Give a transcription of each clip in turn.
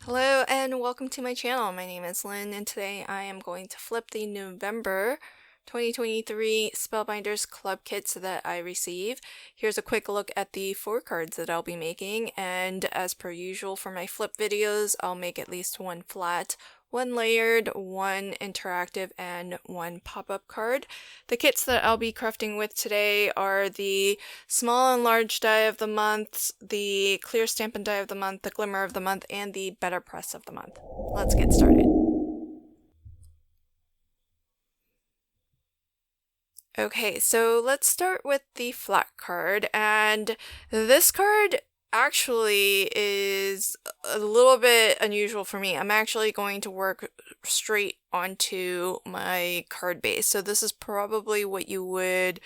Hello and welcome to my channel. My name is Lynn and today I am going to flip the November 2023 Spellbinders Club kits that I receive. Here's a quick look at the 4 cards that I'll be making, and as per usual for my flip videos, I'll make at least one flat, one layered, one interactive, and one pop-up card. The kits that I'll be crafting with today are the small and large die of the month, the clear Stampin' die of the month, the glimmer of the month, and the better press of the month. Let's get started. Okay, so let's start with the flat card, and this card actually is a little bit unusual for me. I'm actually going to work straight onto my card base, so this is probably what you would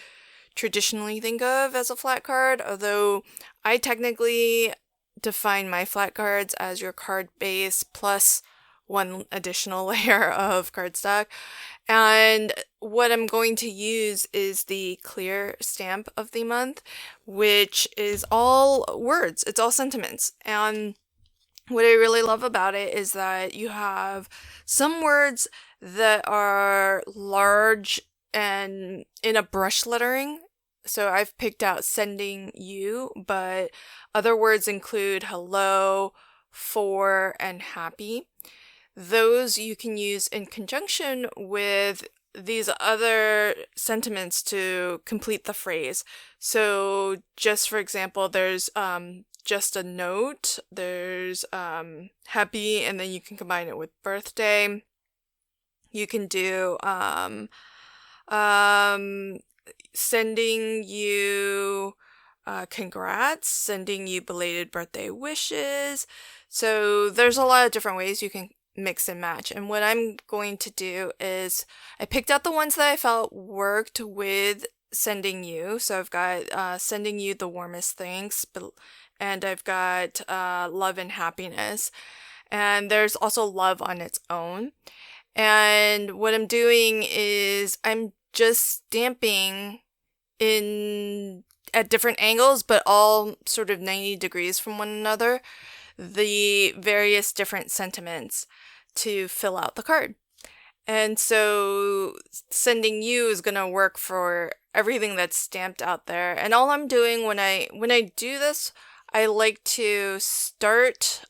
traditionally think of as a flat card, although I technically define my flat cards as your card base plus one additional layer of cardstock. And what I'm going to use is the clear stamp of the month, which is all words, it's all sentiments. And what I really love about it is that you have some words that are large and in a brush lettering. So I've picked out sending you, but other words include hello, for, and happy. Those you can use in conjunction with these other sentiments to complete the phrase. So just for example, there's just a note, there's happy, and then you can combine it with birthday. You can do sending you congrats, sending you belated birthday wishes. So there's a lot of different ways you can mix and match. And what I'm going to do is I picked out the ones that I felt worked with sending you. So I've got sending you the warmest thanks, and I've got love and happiness. And there's also love on its own. And what I'm doing is I'm just stamping in at different angles, but all sort of 90 degrees from one another, the various different sentiments to fill out the card. And so sending you is going to work for everything that's stamped out there. And all I'm doing when I do this, I like to start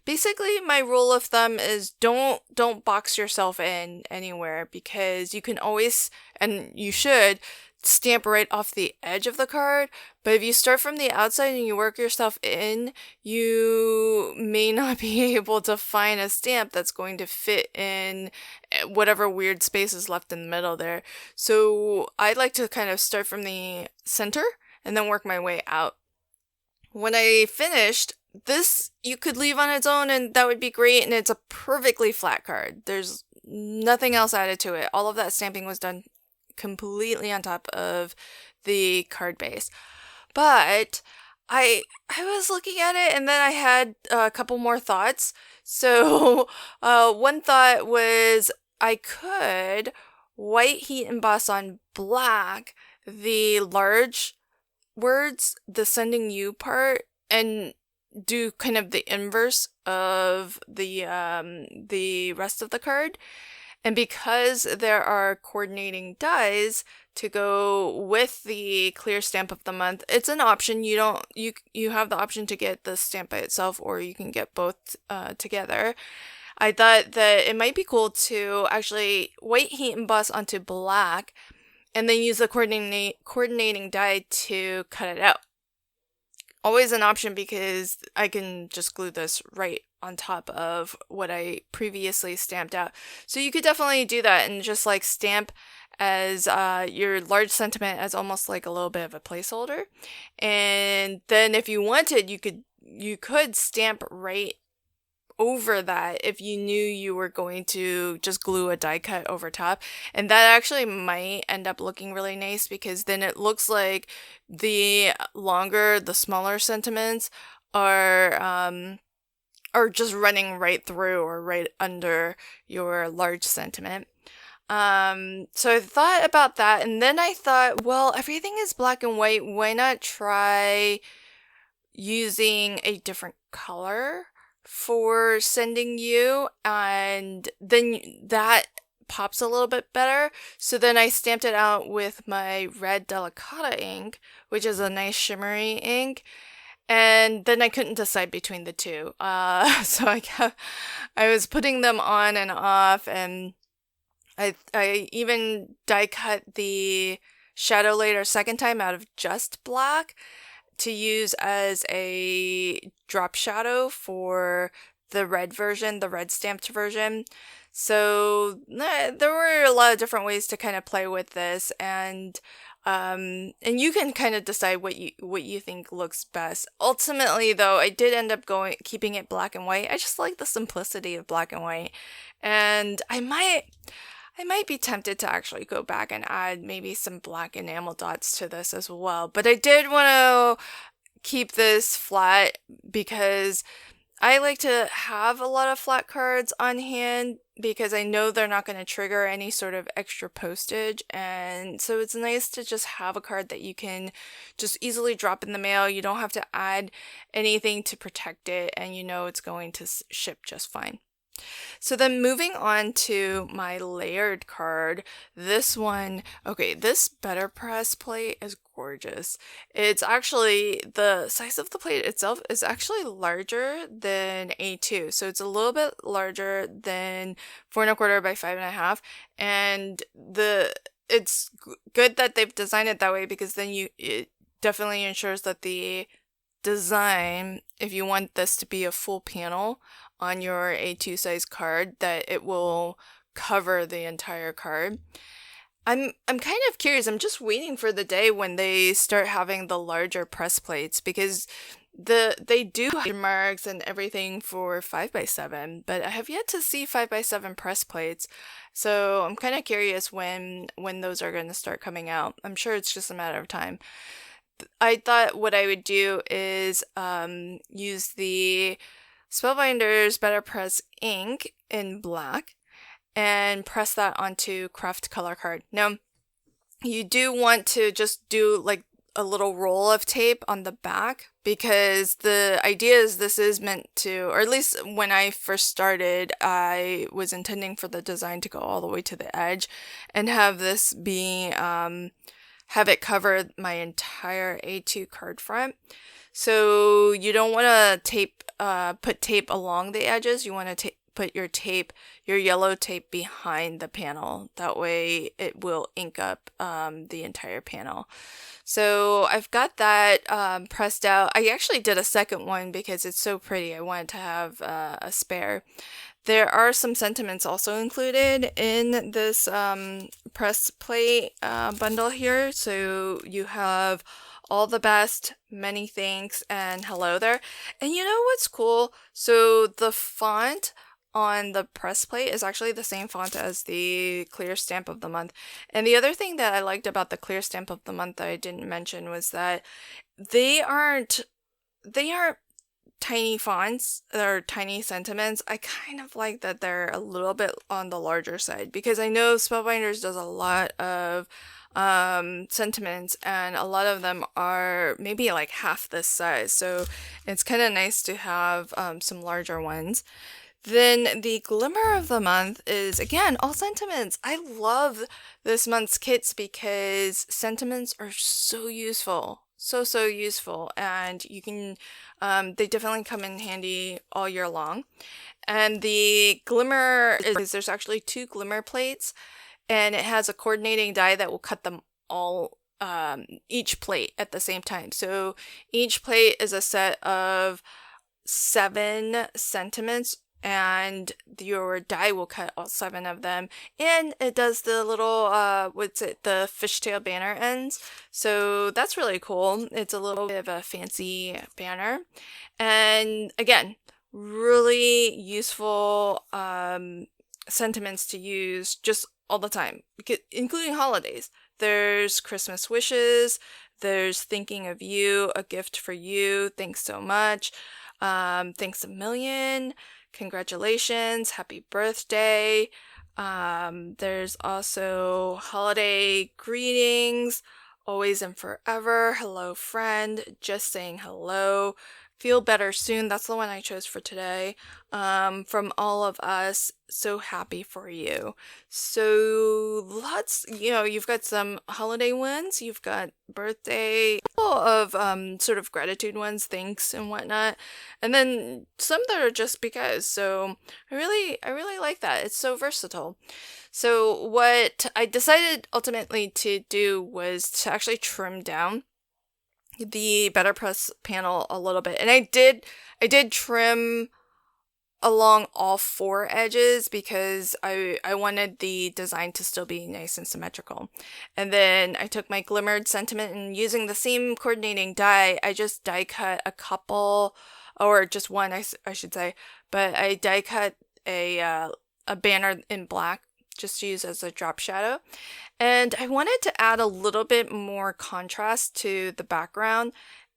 basically my rule of thumb is don't box yourself in anywhere, because you can always, and you should, stamp right off the edge of the card. But if you start from the outside and you work yourself in, you may not be able to find a stamp that's going to fit in whatever weird space is left in the middle there. So I like to kind of start from the center and then work my way out. When I finished, this you could leave on its own and that would be great, and it's a perfectly flat card. There's nothing else added to it. All of that stamping was done completely on top of the card base. But I was looking at it and then I had a couple more thoughts. So one thought was I could white heat emboss on black the large words, the sending you part, and do kind of the inverse of the rest of the card. And because there are coordinating dies to go with the clear stamp of the month, it's an option. You have the option to get the stamp by itself, or you can get both together. I thought that it might be cool to actually white heat emboss onto black and then use the coordinating die to cut it out. Always an option, because I can just glue this right on top of what I previously stamped out. So you could definitely do that and just like stamp as your large sentiment as almost like a little bit of a placeholder. And then if you wanted, you could stamp right over that if you knew you were going to just glue a die cut over top. And that actually might end up looking really nice, because then it looks like the smaller sentiments are just running right through or right under your large sentiment. So I thought about that, and then I thought, well, everything is black and white. Why not try using a different color for sending you, and then that pops a little bit better. So then I stamped it out with my red Delicata ink, which is a nice shimmery ink. And then I couldn't decide between the two. So I was putting them on and off, and I even die cut the shadow layer second time out of just black to use as a drop shadow for the red version, the red stamped version. So there were a lot of different ways to kind of play with this, and you can kind of decide what you think looks best. Ultimately, though, I did end up keeping it black and white. I just like the simplicity of black and white, and I might be tempted to actually go back and add maybe some black enamel dots to this as well. But I did want to keep this flat because I like to have a lot of flat cards on hand because I know they're not going to trigger any sort of extra postage. And so it's nice to just have a card that you can just easily drop in the mail. You don't have to add anything to protect it, and you know it's going to ship just fine. So then moving on to my layered card, this one, okay, this Better Press plate is gorgeous. It's actually, the size of the plate itself is actually larger than A2. So it's a little bit larger than 4¼ by 5½. And it's good that they've designed it that way, because then it definitely ensures that the design, if you want this to be a full panel on your A2 size card, that it will cover the entire card. I'm kind of curious. I'm just waiting for the day when they start having the larger press plates, because they do have marks and everything for 5x7, but I have yet to see 5x7 press plates. So I'm kind of curious when those are going to start coming out. I'm sure it's just a matter of time. I thought what I would do is use the Spellbinders Better Press ink in black and press that onto craft color card. Now, you do want to just do like a little roll of tape on the back, because the idea is this is meant to, or at least when I first started, I was intending for the design to go all the way to the edge and have this be, have it cover my entire A2 card front. So you don't want to put tape along the edges. You want to put your yellow tape behind the panel. That way it will ink up the entire panel. So I've got that pressed out. I actually did a second one because it's so pretty. I wanted to have a spare. There are some sentiments also included in this press plate bundle here. So you have all the best, many thanks, and hello there. And you know what's cool? So the font on the press plate is actually the same font as the clear stamp of the month. And the other thing that I liked about the clear stamp of the month that I didn't mention was that they aren't tiny fonts or tiny sentiments. I kind of like that they're a little bit on the larger side, because I know Spellbinders does a lot of sentiments, and a lot of them are maybe like half this size, so it's kind of nice to have some larger ones. Then the glimmer of the month is, again, all sentiments. I love this month's kits because sentiments are so useful. So useful, and you can they definitely come in handy all year long. And the glimmer is, there's actually 2 glimmer plates, and it has a coordinating die that will cut them all, each plate at the same time. So each plate is a set of 7 sentiments, and your die will cut all 7 of them. And it does the little, the fishtail banner ends. So that's really cool. It's a little bit of a fancy banner. And again, really useful sentiments to use just all the time, including holidays. There's Christmas wishes, there's thinking of you, a gift for you, thanks so much, thanks a million, congratulations, happy birthday. There's also holiday greetings, always and forever, hello friend, just saying hello, Feel Better Soon. That's the one I chose for today. From All of Us. So happy for you. So lots, you've got some holiday ones, you've got birthday, couple of sort of gratitude ones, thanks and whatnot, and then some that are just because. So I really like that. It's so versatile. So what I decided ultimately to do was to actually trim down the Better Press panel a little bit. And I did trim along all four edges because I wanted the design to still be nice and symmetrical. And then I took my Glimmered Sentiment, and using the same coordinating die, I just die cut a couple, or just one, I should say, but I die cut a banner in black just to use as a drop shadow. And I wanted to add a little bit more contrast to the background,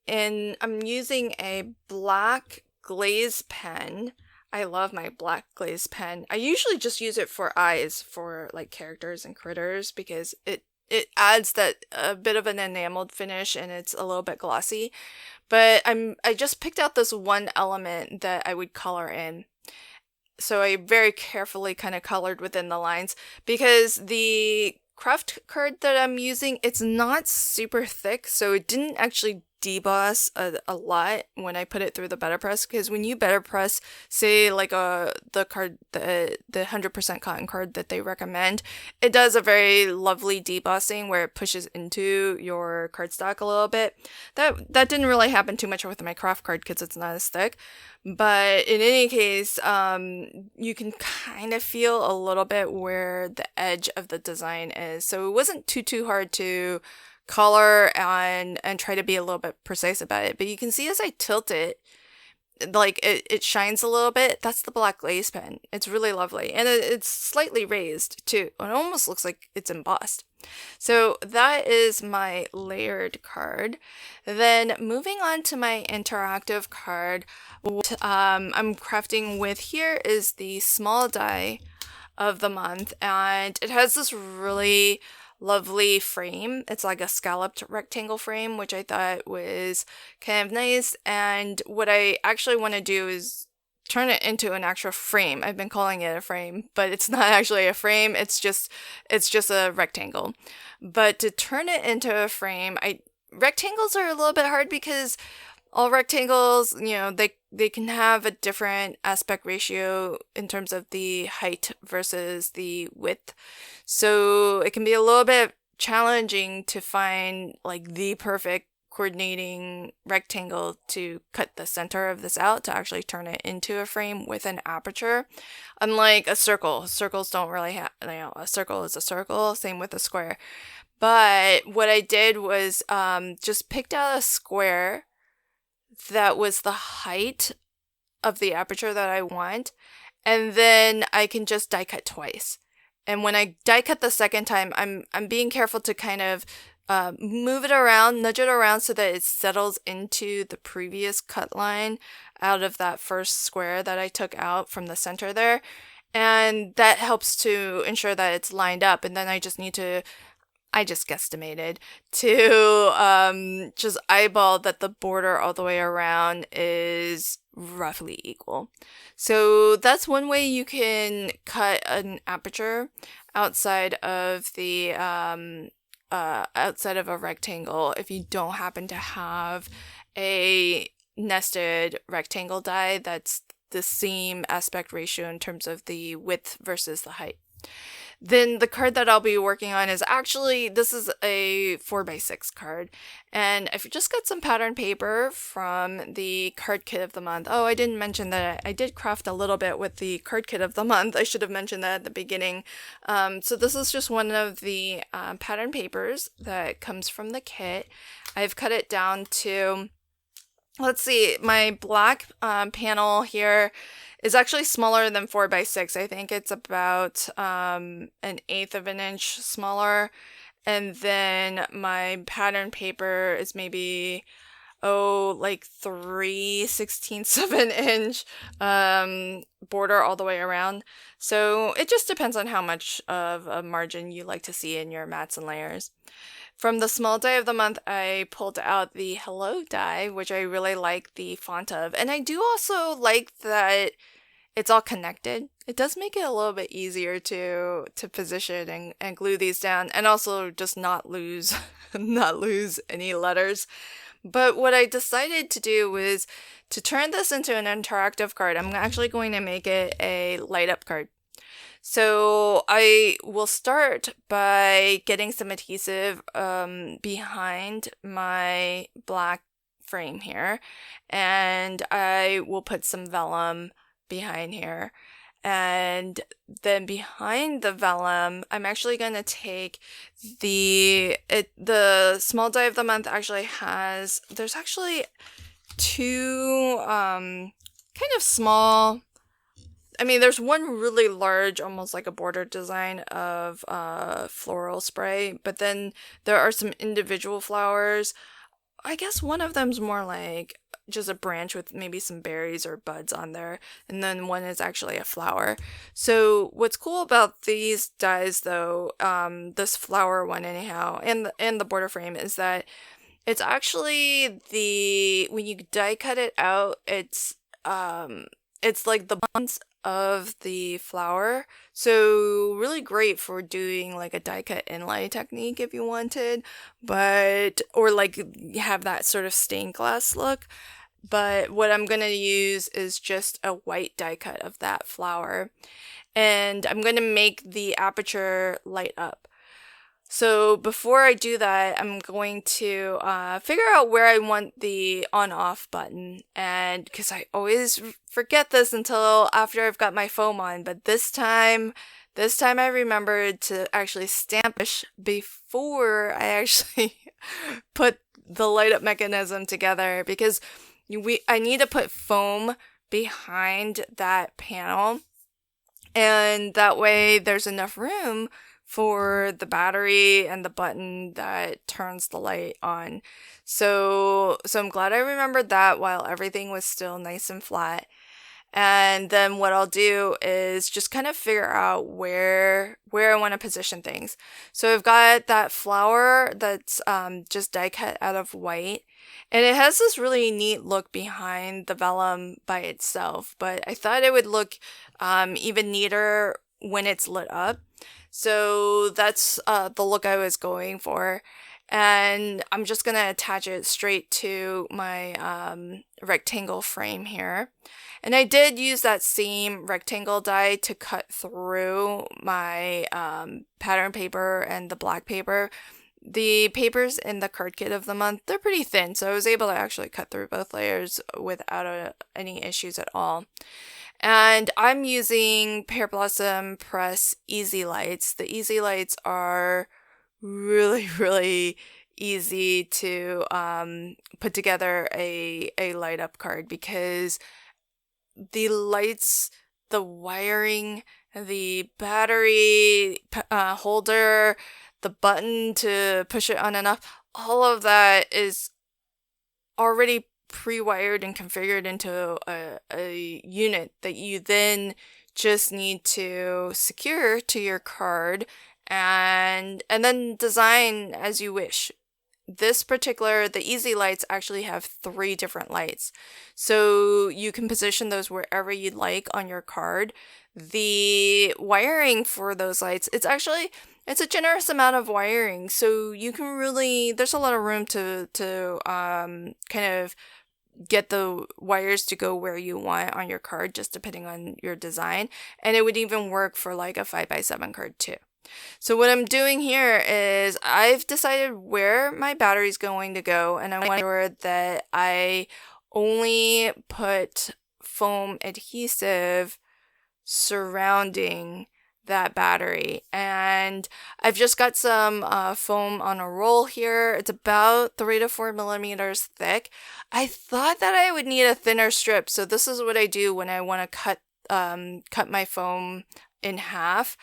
and I'm using a black glaze pen. I love my black glaze pen. I usually just use it for eyes for like characters and critters because it adds that a bit of an enameled finish, and it's a little bit glossy. But I just picked out this one element that I would color in. So I very carefully kind of colored within the lines because the craft card that I'm using, it's not super thick, so it didn't actually deboss a lot when I put it through the better press, because when you better press, say like the card, the 100% cotton card that they recommend, it does a very lovely debossing where it pushes into your cardstock a little bit. That didn't really happen too much with my craft card because it's not as thick. But in any case, you can kind of feel a little bit where the edge of the design is. So it wasn't too hard to color and try to be a little bit precise about it. But you can see as I tilt it, like it shines a little bit. That's the black glaze pen. It's really lovely. And it's slightly raised too. It almost looks like it's embossed. So that is my layered card. Then moving on to my interactive card, what I'm crafting with here is the small die of the month, and it has this really lovely frame. It's like a scalloped rectangle frame, which I thought was kind of nice. And what I actually want to do is turn it into an actual frame. I've been calling it a frame, but it's not actually a frame. It's just a rectangle. But to turn it into a frame, rectangles are a little bit hard because all rectangles, they can have a different aspect ratio in terms of the height versus the width. So it can be a little bit challenging to find like the perfect coordinating rectangle to cut the center of this out to actually turn it into a frame with an aperture. Unlike a circle, circles don't really have, a circle is a circle, same with a square. But what I did was just picked out a square that was the height of the aperture that I want, and then I can just die cut twice. And when I die cut the second time, I'm being careful to kind of move it around, nudge it around so that it settles into the previous cut line out of that first square that I took out from the center there. And that helps to ensure that it's lined up. And then I just guesstimated to just eyeball that the border all the way around is roughly equal. So that's one way you can cut an aperture outside of the outside of a rectangle if you don't happen to have a nested rectangle die that's the same aspect ratio in terms of the width versus the height. Then the card that I'll be working on is this is a 4x6 card. And I've just got some pattern paper from the card kit of the month. Oh, I didn't mention that I did craft a little bit with the card kit of the month. I should have mentioned that at the beginning. So this is just one of the pattern papers that comes from the kit. I've cut it down to, let's see, my black panel here is actually smaller than 4x6. I think it's about 1/8 of an inch smaller. And then my pattern paper is maybe, like 3/16 of an inch border all the way around. So it just depends on how much of a margin you like to see in your mats and layers. From the small die of the month, I pulled out the Hello die, which I really like the font of. And I do also like that it's all connected. It does make it a little bit easier to position and glue these down, and also just not lose not lose any letters. But what I decided to do was to turn this into an interactive card. I'm actually going to make it a light up card. So I will start by getting some adhesive behind my black frame here, and I will put some vellum behind here. And then behind the vellum, I'm actually going to take the small die of the month actually has, there's actually two kind of small, I mean, there's one really large, almost like a border design of floral spray, but then there are some individual flowers. I guess one of them's more like just a branch with maybe some berries or buds on there, and then one is actually a flower. So what's cool about these dies, though, this flower one anyhow, and the border frame, is that it's actually when you die cut it out, it's like the buds of the flower, so really great for doing like a die cut inlay technique if you wanted, or like have that sort of stained glass look. But what I'm gonna use is just a white die cut of that flower, and I'm gonna make the aperture light up. So before I do that, I'm going to figure out where I want the on-off button, and because I always forget this until after I've got my foam on, but this time I remembered to actually stamp it before I actually put the light up mechanism together, because I need to put foam behind that panel, and that way there's enough room for the battery and the button that turns the light on. So I'm glad I remembered that while everything was still nice and flat. And then what I'll do is just kind of figure out where I want to position things. So I've got that flower that's just die cut out of white, and it has this really neat look behind the vellum by itself, but I thought it would look even neater when it's lit up. So that's the look I was going for, and I'm just gonna attach it straight to my rectangle frame here. And I did use that same rectangle die to cut through my pattern paper and the black paper. The papers in the card kit of the month, they're pretty thin, so I was able to actually cut through both layers without any issues at all. And I'm using Pear Blossom Press Easy Lights. The Easy Lights are really, really easy to put together a light up card, because the lights, the wiring, the battery holder, the button to push it on and off, all of that is already pre-wired and configured into a unit that you then just need to secure to your card and then design as you wish. The Easy Lights actually have 3 different lights, so you can position those wherever you'd like on your card. The wiring for those lights, it's a generous amount of wiring, so you can really, there's a lot of room to kind of get the wires to go where you want on your card, just depending on your design. And it would even work for like a 5x7 card too. So what I'm doing here is I've decided where my battery's going to go, and I want to make sure that I only put foam adhesive surrounding that battery. And I've just got some foam on a roll here. It's about 3 to 4 millimeters thick. I thought that I would need a thinner strip, so this is what I do when I want to cut my foam in half.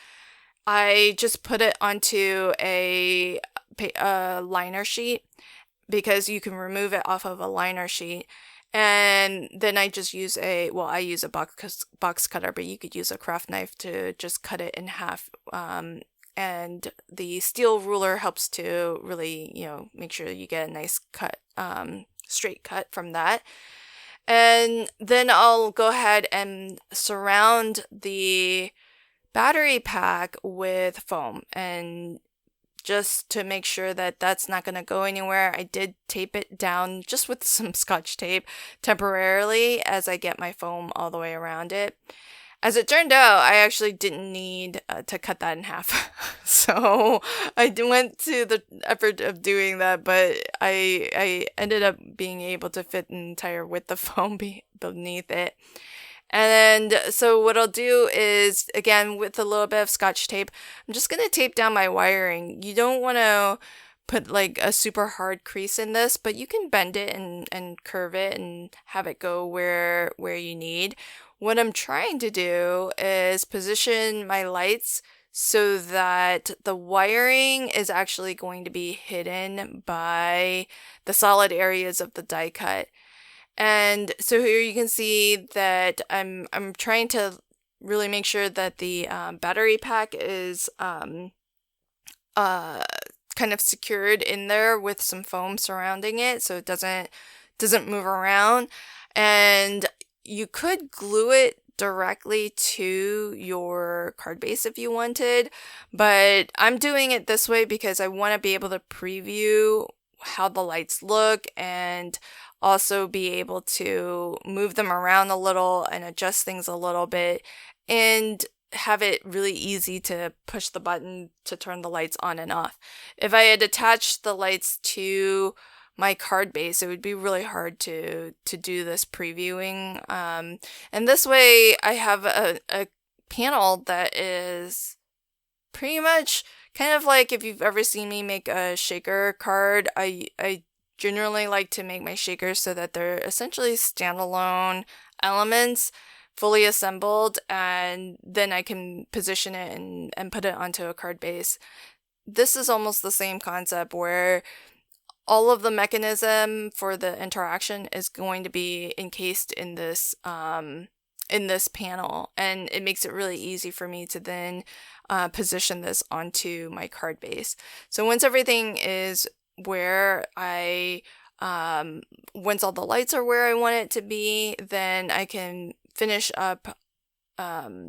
I just put it onto a liner sheet, because you can remove it off of a liner sheet. And then I just use I use a box cutter, but you could use a craft knife to just cut it in half and the steel ruler helps to really, make sure you get a nice cut, straight cut from that. And then I'll go ahead and surround the battery pack with foam, and just to make sure that that's not going to go anywhere, I did tape it down just with some scotch tape temporarily as I get my foam all the way around it. As it turned out, I actually didn't need to cut that in half. So I went to the effort of doing that, but I ended up being able to fit an entire width of foam beneath it. And so what I'll do is, again, with a little bit of scotch tape, I'm just going to tape down my wiring. You don't want to put like a super hard crease in this, but you can bend it and curve it and have it go where you need. What I'm trying to do is position my lights so that the wiring is actually going to be hidden by the solid areas of the die cut. And so here you can see that I'm trying to really make sure that the battery pack is kind of secured in there with some foam surrounding it so it doesn't move around. And you could glue it directly to your card base if you wanted, but I'm doing it this way because I want to be able to preview how the lights look and also be able to move them around a little and adjust things a little bit and have it really easy to push the button to turn the lights on and off. If I had attached the lights to my card base, it would be really hard to do this previewing. And this way I have a panel that is pretty much kind of like if you've ever seen me make a shaker card. I generally like to make my shakers so that they're essentially standalone elements, fully assembled, and then I can position it and put it onto a card base. This is almost the same concept where all of the mechanism for the interaction is going to be encased in this panel, and it makes it really easy for me to then position this onto my card base. So once everything is where once all the lights are where I want it to be, then I can finish up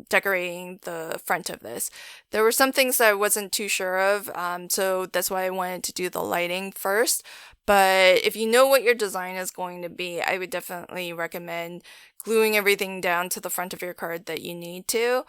decorating the front of this. There were some things that I wasn't too sure of, so that's why I wanted to do the lighting first. But if you know what your design is going to be, I would definitely recommend gluing everything down to the front of your card that you need to,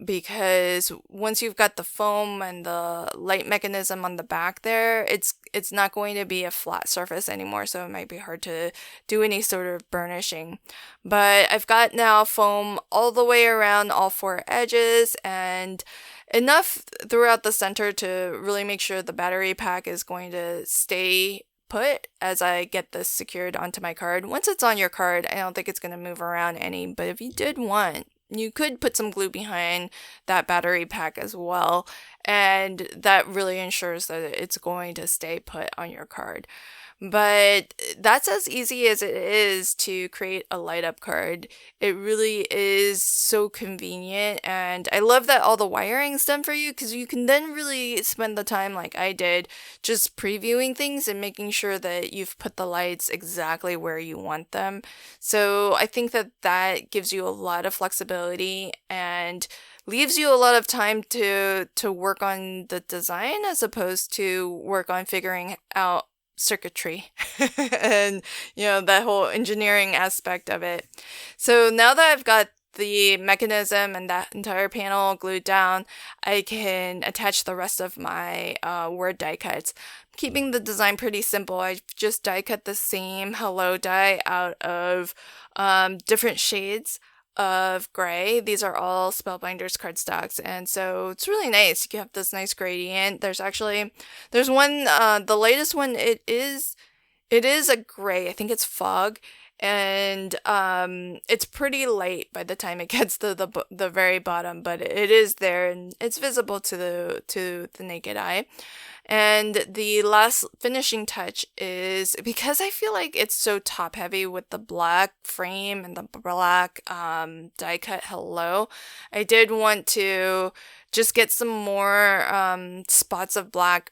because once you've got the foam and the light mechanism on the back there, it's not going to be a flat surface anymore, so it might be hard to do any sort of burnishing. But I've got now foam all the way around all four edges and enough throughout the center to really make sure the battery pack is going to stay put as I get this secured onto my card. Once it's on your card, I don't think it's going to move around any, but if you did want, you could put some glue behind that battery pack as well, and that really ensures that it's going to stay put on your card. But that's as easy as it is to create a light up card. It really is so convenient, and I love that all the wiring's done for you, because you can then really spend the time like I did just previewing things and making sure that you've put the lights exactly where you want them. So I think that gives you a lot of flexibility and leaves you a lot of time to work on the design as opposed to work on figuring out circuitry and that whole engineering aspect of it. So now that I've got the mechanism and that entire panel glued down, I can attach the rest of my word die cuts. Keeping the design pretty simple, I just die cut the same hello die out of different shades of gray. These are all Spellbinders cardstocks, and so it's really nice. You have this nice gradient. There's one, the latest one, it is a gray. I think it's fog, and it's pretty light by the time it gets to the very bottom, but it is there and it's visible to the naked eye. And the last finishing touch is, because I feel like it's so top heavy with the black frame and the black die cut hello, I did want to just get some more spots of black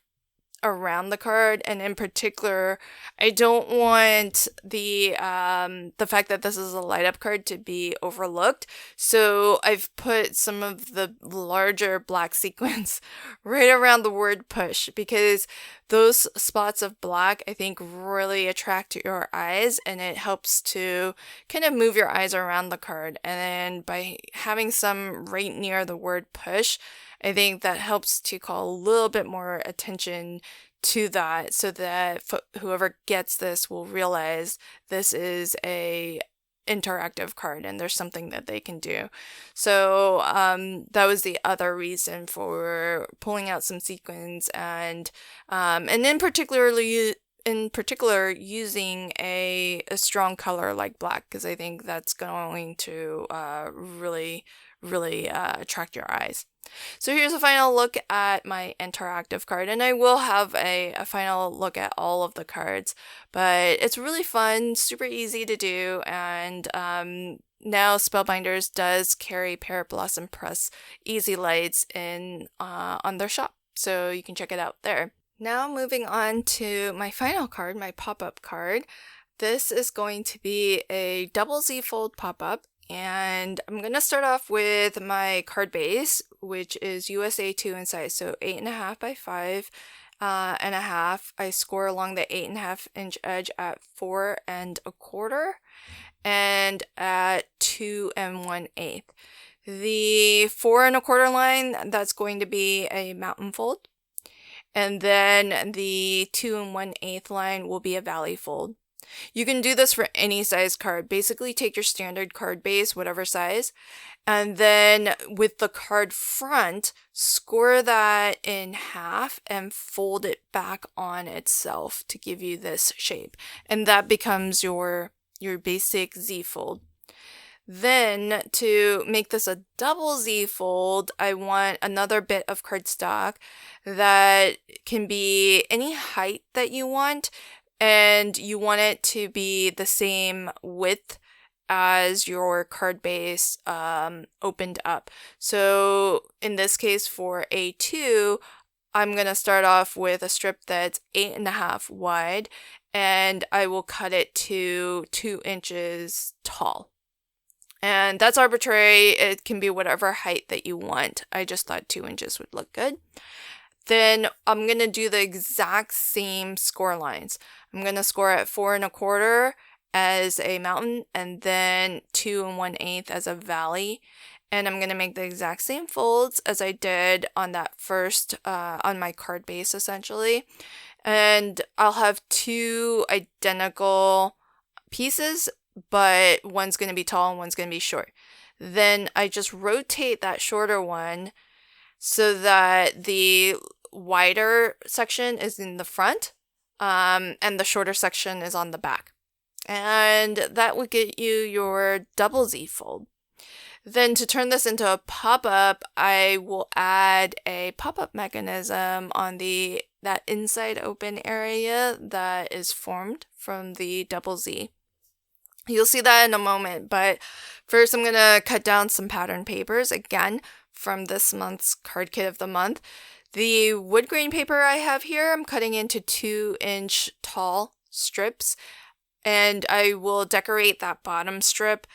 around the card, and in particular, I don't want the fact that this is a light up card to be overlooked. So I've put some of the larger black sequins right around the word push, because those spots of black I think really attract your eyes, and it helps to kind of move your eyes around the card. And then by having some right near the word push, I think that helps to call a little bit more attention to that, so that whoever gets this will realize this is a interactive card and there's something that they can do. So that was the other reason for pulling out some sequins, and in particular using a strong color like black, because I think that's going to really attract your eyes. So here's a final look at my interactive card, and I will have a final look at all of the cards, but it's really fun, super easy to do, and now Spellbinders does carry Parrot Blossom Press Easy Lights in on their shop, so you can check it out there. Now moving on to my final card, my pop-up card. This is going to be a double Z fold pop-up. And I'm going to start off with my card base, which is USA 2 in size, so 8.5 by 5.5. I score along the 8.5 inch edge at 4 1/4 and at 2 1/8. The 4 1/4 line, that's going to be a mountain fold, and then the 2 1/8 line will be a valley fold. You can do this for any size card. Basically take your standard card base, whatever size, and then with the card front, score that in half and fold it back on itself to give you this shape. And that becomes your basic Z fold. Then to make this a double Z fold, I want another bit of cardstock that can be any height that you want, and you want it to be the same width as your card base opened up. So in this case for A2, I'm going to start off with a strip that's 8.5 wide, and I will cut it to 2 inches tall. And that's arbitrary. It can be whatever height that you want. I just thought 2 inches would look good. Then I'm going to do the exact same score lines. I'm going to score at 4 1/4 as a mountain, and then 2 1/8 as a valley. And I'm going to make the exact same folds as I did on that first, on my card base essentially. And I'll have 2 identical pieces, but one's going to be tall and one's going to be short. Then I just rotate that shorter one so that the wider section is in the front, and the shorter section is on the back. And that would get you your double Z fold. Then to turn this into a pop-up, I will add a pop-up mechanism on that inside open area that is formed from the double Z. You'll see that in a moment, but first I'm going to cut down some pattern papers, again, from this month's card kit of the month. The wood grain paper I have here, I'm cutting into 2-inch tall strips, and I will decorate that bottom strip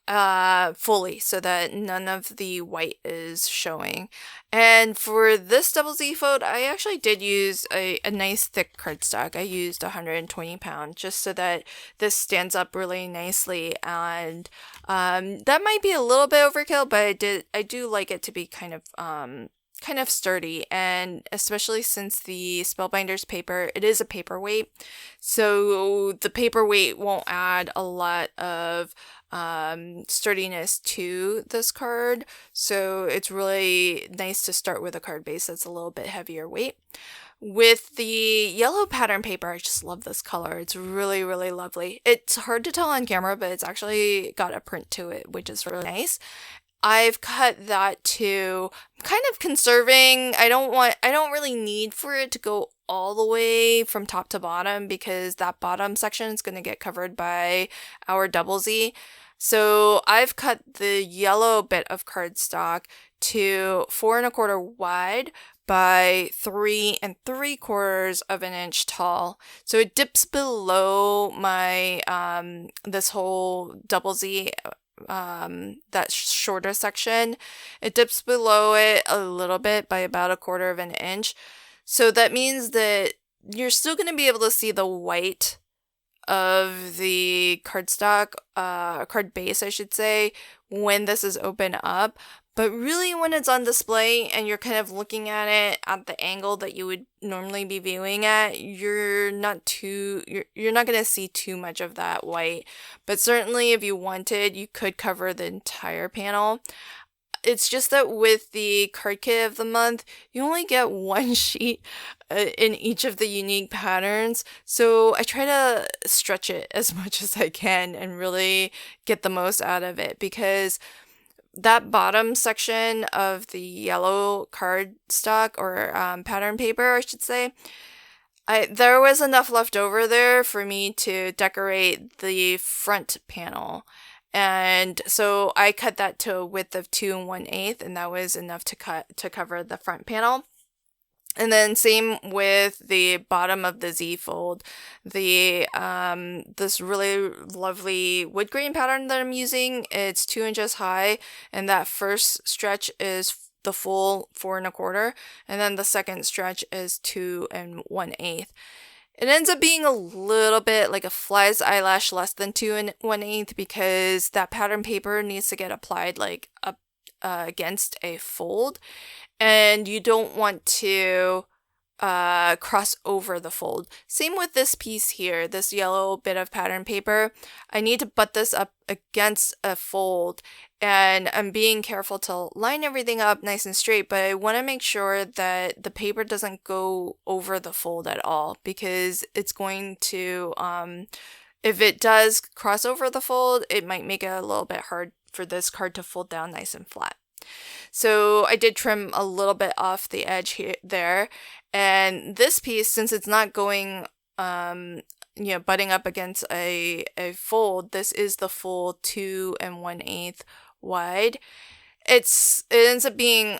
fully so that none of the white is showing. And for this double Z fold, I actually did use a nice thick cardstock. I used 120 pound just so that this stands up really nicely. And that might be a little bit overkill, but I do like it to be kind of sturdy, and especially since the Spellbinders paper, it is a paperweight, so the paperweight won't add a lot of sturdiness to this card, so it's really nice to start with a card base that's a little bit heavier weight. With the yellow pattern paper, I just love this color. It's really, really lovely. It's hard to tell on camera, but it's actually got a print to it, which is really nice. I've cut that to kind of conserving. I don't really need for it to go all the way from top to bottom because that bottom section is going to get covered by our double Z. So I've cut the yellow bit of cardstock to 4¼ wide by 3¾ of an inch tall. So it dips below my this whole double Z, that shorter section. It dips below it a little bit by about 1/4 of an inch. So that means that you're still going to be able to see the white of the cardstock, card base, I should say, when this is open up. But really when it's on display and you're kind of looking at it at the angle that you would normally be viewing at, you're not going to see too much of that white. But certainly if you wanted, you could cover the entire panel. It's just that with the card kit of the month, you only get one sheet in each of the unique patterns. So I try to stretch it as much as I can and really get the most out of it, because that bottom section of the yellow cardstock, or pattern paper, I should say, there was enough left over there for me to decorate the front panel. And so I cut that to a width of 2 1/8, and that was enough to cover the front panel. And then same with the bottom of the Z fold. This really lovely wood grain pattern that I'm using, it's 2 inches high, and that first stretch is the full 4¼ and then the second stretch is 2 1/8. It ends up being a little bit like a fly's eyelash less than 2 1/8 because that pattern paper needs to get applied like up against a fold, and you don't want to cross over the fold. Same with this piece here, this yellow bit of pattern paper. I need to butt this up against a fold, and I'm being careful to line everything up nice and straight, but I want to make sure that the paper doesn't go over the fold at all, because it's going to, if it does cross over the fold, it might make it a little bit hard for this card to fold down nice and flat. So I did trim a little bit off the edge here, there, and this piece, since it's not going, butting up against a fold, this is the full 2 1/8 wide. It ends up being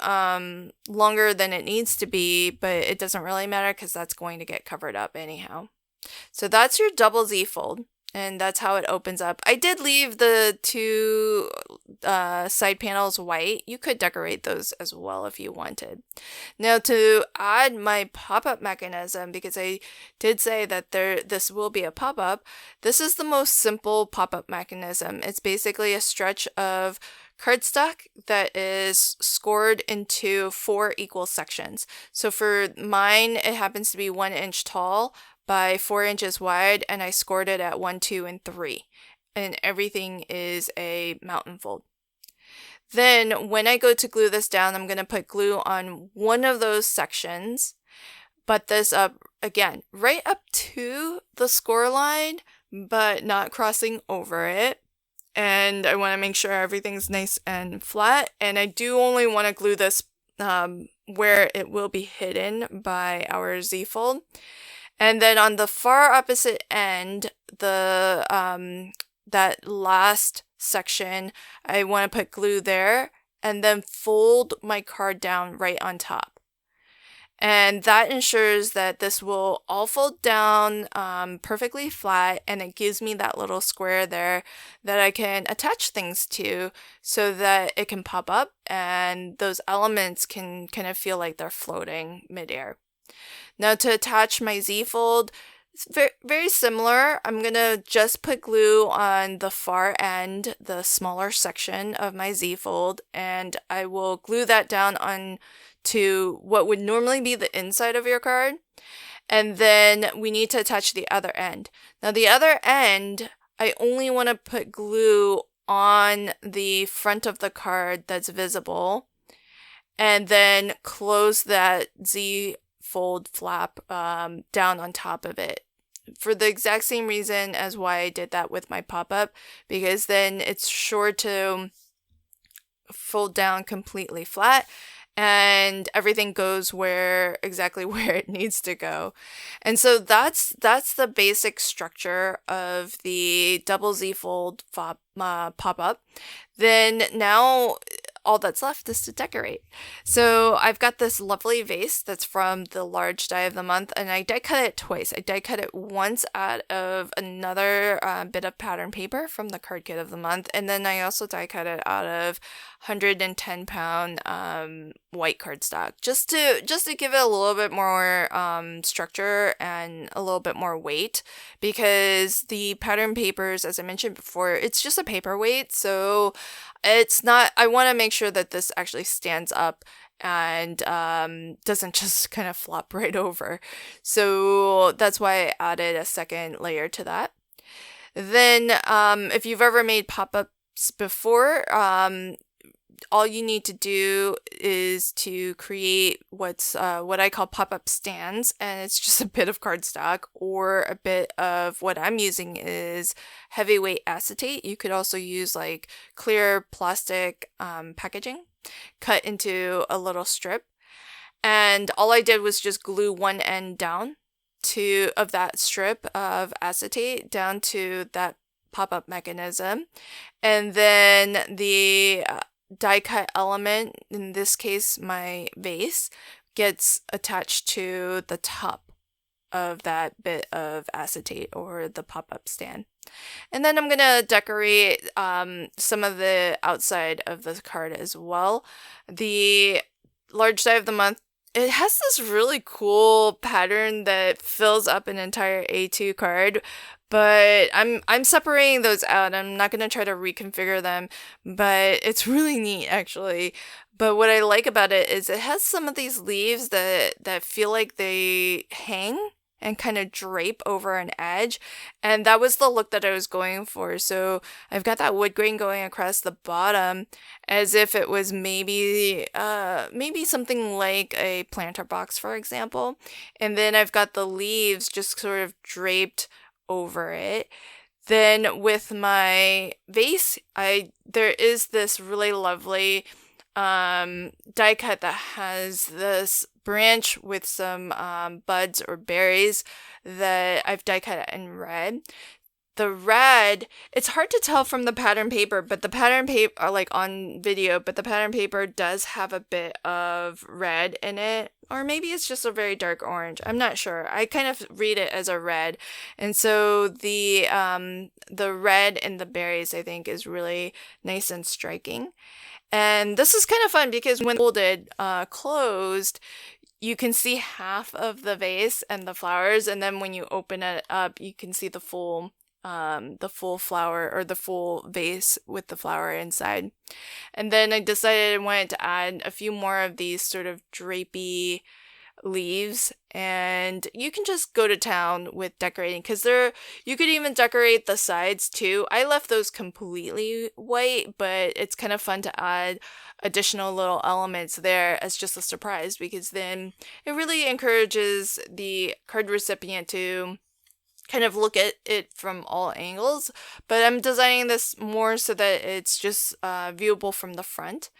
longer than it needs to be, but it doesn't really matter because that's going to get covered up anyhow. So that's your double Z fold, and that's how it opens up. I did leave the 2 side panels white. You could decorate those as well if you wanted. Now, to add my pop-up mechanism, because I did say that this will be a pop-up, this is the most simple pop-up mechanism. It's basically a stretch of cardstock that is scored into 4 equal sections. So for mine, it happens to be 1 inch tall by 4 inches wide, and I scored it at 1, 2, and 3. And everything is a mountain fold. Then when I go to glue this down, I'm going to put glue on one of those sections, butt this up again, right up to the score line, but not crossing over it. And I want to make sure everything's nice and flat. And I do only want to glue this where it will be hidden by our Z fold. And then on the far opposite end, that last section, I want to put glue there and then fold my card down right on top. And that ensures that this will all fold down perfectly flat, and it gives me that little square there that I can attach things to so that it can pop up and those elements can kind of feel like they're floating midair. Now to attach my Z fold, it's very, very similar. I'm going to just put glue on the far end, the smaller section of my Z fold, and I will glue that down on to what would normally be the inside of your card. And then we need to attach the other end. Now the other end, I only want to put glue on the front of the card that's visible, and then close that Z fold flap down on top of it, for the exact same reason as why I did that with my pop-up, because then it's sure to fold down completely flat, and everything goes exactly where it needs to go. And so that's the basic structure of the double Z fold pop-up. Then now all that's left is to decorate. So I've got this lovely vase that's from the large die of the month, and I die cut it twice. I die cut it once out of another bit of pattern paper from the card kit of the month, and then I also die cut it out of 110-pound white cardstock, just to give it a little bit more structure and a little bit more weight, because the pattern papers, as I mentioned before, it's just a paperweight, so it's not, I want to make sure that this actually stands up and doesn't just kind of flop right over. So that's why I added a second layer to that. Then if you've ever made pop-ups before, all you need to do is to create what I call pop-up stands, and it's just a bit of cardstock, or a bit of what I'm using is heavyweight acetate. You could also use like clear plastic packaging cut into a little strip, and all I did was just glue one end down of that strip of acetate down to that pop-up mechanism, and then the die cut element, in this case my vase, gets attached to the top of that bit of acetate or the pop-up stand. And then I'm gonna decorate some of the outside of the card as well. The large die of the month, it has this really cool pattern that fills up an entire A2 card, but I'm separating those out. I'm not going to try to reconfigure them, but it's really neat actually. But what I like about it is it has some of these leaves that feel like they hang and kind of drape over an edge, and that was the look that I was going for. So I've got that wood grain going across the bottom as if it was maybe something like a planter box, for example, and then I've got the leaves just sort of draped over it. Then with my vase, there is this really lovely die cut that has this branch with some buds or berries that I've die cut in red. The red, it's hard to tell from the pattern paper, but the pattern paper, like on video, but the pattern paper does have a bit of red in it, or maybe it's just a very dark orange. I'm not sure. I kind of read it as a red, and so the red in the berries, I think, is really nice and striking. And this is kind of fun because when folded closed, you can see half of the vase and the flowers, and then when you open it up, you can see the full flower, or the full vase with the flower inside. And then I decided I wanted to add a few more of these sort of drapey leaves, and you can just go to town with decorating, because you could even decorate the sides too. I left those completely white, but it's kind of fun to add additional little elements there as just a surprise, because then it really encourages the card recipient to kind of look at it from all angles. But I'm designing this more so that it's just viewable from the front.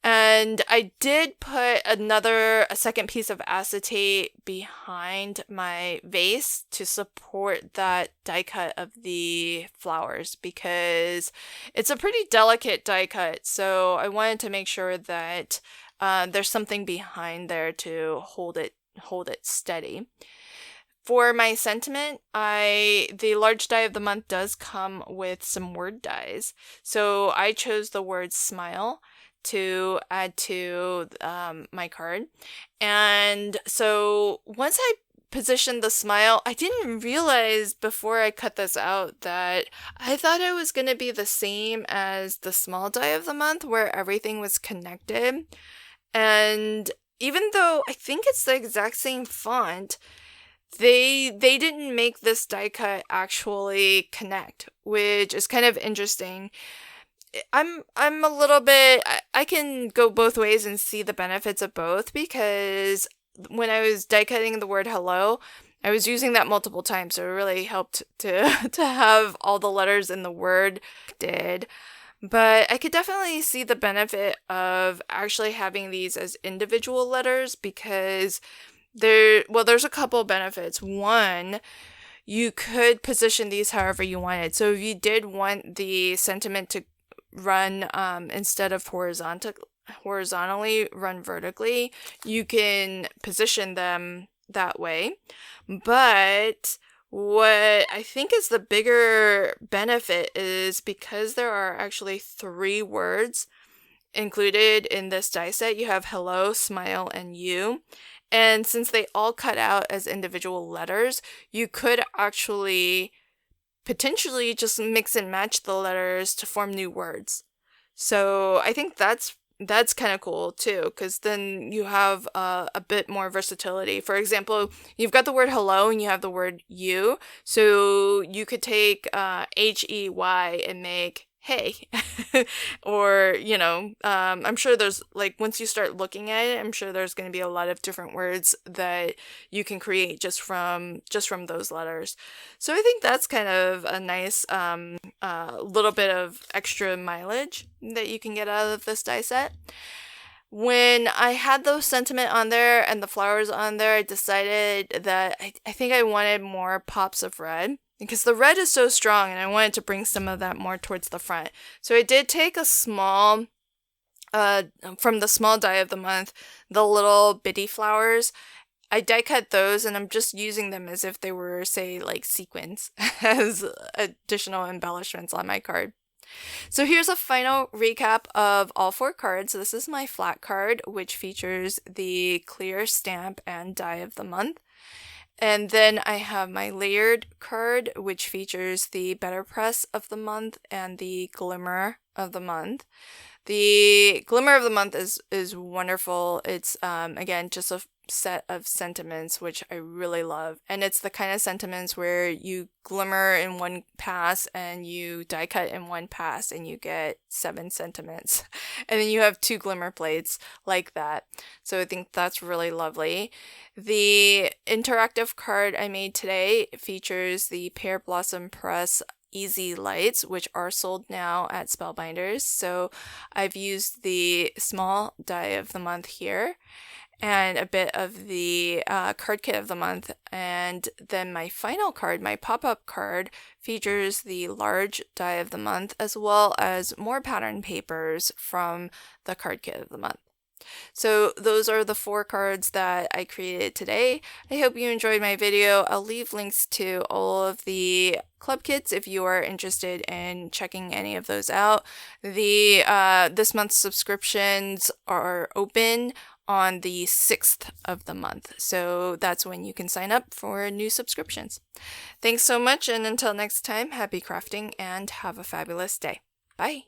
And I did put a second piece of acetate behind my vase to support that die cut of the flowers, because it's a pretty delicate die cut. So I wanted to make sure that there's something behind there to hold it steady. For my sentiment, the large die of the month does come with some word dies. So I chose the word smile to add to my card. And so once I positioned the smile, I didn't realize before I cut this out that I thought it was going to be the same as the small die of the month, where everything was connected. And even though I think it's the exact same font, they didn't make this die cut actually connect, which is kind of interesting. I'm a little bit, I can go both ways and see the benefits of both, because when I was die cutting the word hello, I was using that multiple times, so it really helped to have all the letters in the word did. But I could definitely see the benefit of actually having these as individual letters because there's a couple benefits. One, you could position these however you wanted. So if you did want the sentiment to run instead of horizontally, run vertically, you can position them that way. But what I think is the bigger benefit is because there are actually 3 words included in this die set. You have hello, smile, and you. And since they all cut out as individual letters, you could actually potentially just mix and match the letters to form new words. So I think that's kind of cool too, because then you have a bit more versatility. For example, you've got the word hello and you have the word you, so you could take HEY and make hey. Or, I'm sure there's, like, once you start looking at it, I'm sure there's going to be a lot of different words that you can create just from those letters. So I think that's kind of a nice little bit of extra mileage that you can get out of this die set. When I had the sentiment on there and the flowers on there, I decided that I think I wanted more pops of red because the red is so strong and I wanted to bring some of that more towards the front. So I did take a small, from the small die of the month, the little bitty flowers. I die cut those and I'm just using them as if they were, say, like sequins as additional embellishments on my card. So here's a final recap of all 4 cards. This is my flat card, which features the clear stamp and die of the month. And then I have my layered card, which features the better press of the month and the glimmer of the month. The glimmer of the month is wonderful. It's again just a set of sentiments which I really love, and it's the kind of sentiments where you glimmer in one pass and you die cut in one pass and you get 7 sentiments and then you have 2 glimmer plates like that. So I think that's really lovely. The interactive card I made today features the Pear Blossom Press Easy Lights, which are sold now at Spellbinders. So I've used the small die of the month here and a bit of the card kit of the month. And then my final card, my pop-up card, features the large die of the month as well as more pattern papers from the card kit of the month. So those are the 4 cards that I created today. I hope you enjoyed my video. I'll leave links to all of the club kits if you are interested in checking any of those out. This month's subscriptions are open on the 6th of the month. So that's when you can sign up for new subscriptions. Thanks so much, and until next time, happy crafting and have a fabulous day. Bye!